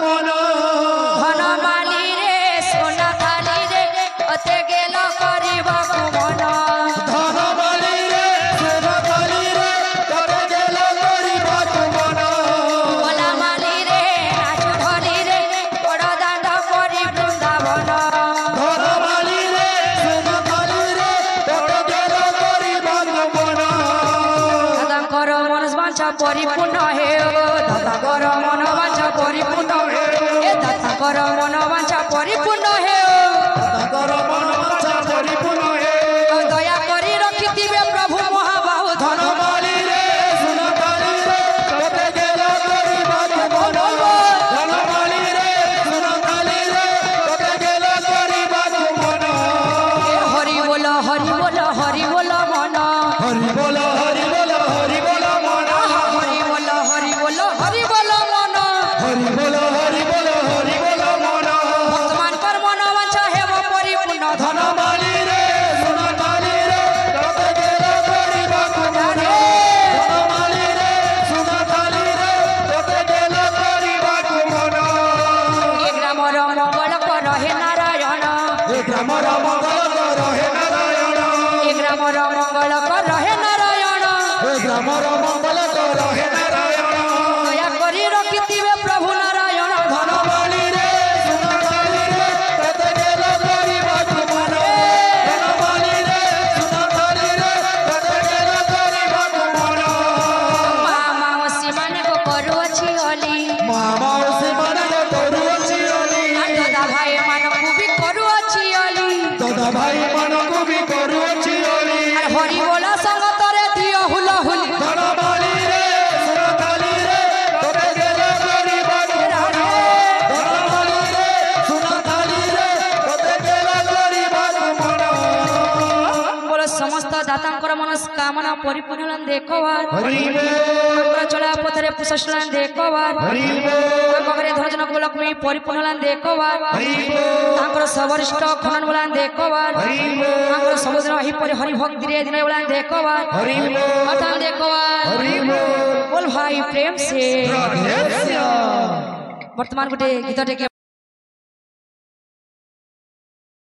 मन धन माली रे सोना थाली रे अते गेल करिबा मन धन माली रे सोना थाली रे तोरे गेल करिबा मन भोला माली रे नाच धनी रे बड़ दांड करी बृंदावन धन माली रे सोना थाली रे तोरे गेल करिबा मन दादाकर मनोवांछा परिपूर्ण हे दादाकर मनोवांछा परिपूर्ण हे ए दादाकर मनोवांछा परिपूर्ण हे ताकर मनोवांछा परिपूर्ण हे दया करी रखिथिबे प्रभु महाबाहु धन माली रे सोना थाली रे तोरे गेल करिबा मन धन माली रे सोना थाली रे तोरे गेल करिबा मन हरि बोल हरि बोल हरि बोल मन हरि बोल हरि बोल हरि बोल मन हरि बोल हरि बोल हरि बोल मन हरि बोल हरि बोल हरि बोल मन भक्तमान कर मनोवांछा हेव परिपूर्ण धन धन माली रे सोना थाली रे तोरे गेल करिबा मन धन माली रे सोना थाली रे तोरे गेल करिबा मन एक ग्रामर मंगल कर हे नारायण हे ग्रामर मंगल कर हे नारायण एक ग्रामर मंगल कर हे नारायण हे ग्रामर मंगल कर हे नारायण दया करी रखिथिबे प्रभु नारायण धन धन माली रे सोना थाली रे तोरे गेल करिबा मन धन माली रे सोना थाली रे तोरे गेल करिबा मन माउसी माने को करुअछि हली मामा से मन करुअछि ओली दादा भाई मान को भी करुअछि हली दादा भाई मन को भी करुअछि ओली हरि बोला संगत रे दियो हुला हुली धन माली रे सोना थाली रे तोरे गेल करिबा मन धन माली रे सोना थाली रे तोरे गेल करिबा मन बोल समस्त दातांकर मनस्कामना परिपूर्ण देखवार हरि बोल तांकर चला पथरे पुष्पलान देखवार हरि बोल तांकर घरे धनजन लक्ष्मी परिपूर्ण देखवार हरि बोल तांकर सबरिष्ठ खनन बोला देखवार हरि बोल तांकर समुद्र ही पर हरि भक्ति रे दिन बोला देखवार हरि बोल अथान देखवार हरि बोल बोल भाई प्रेम से राधे श्याम वर्तमान गोटे गीतटे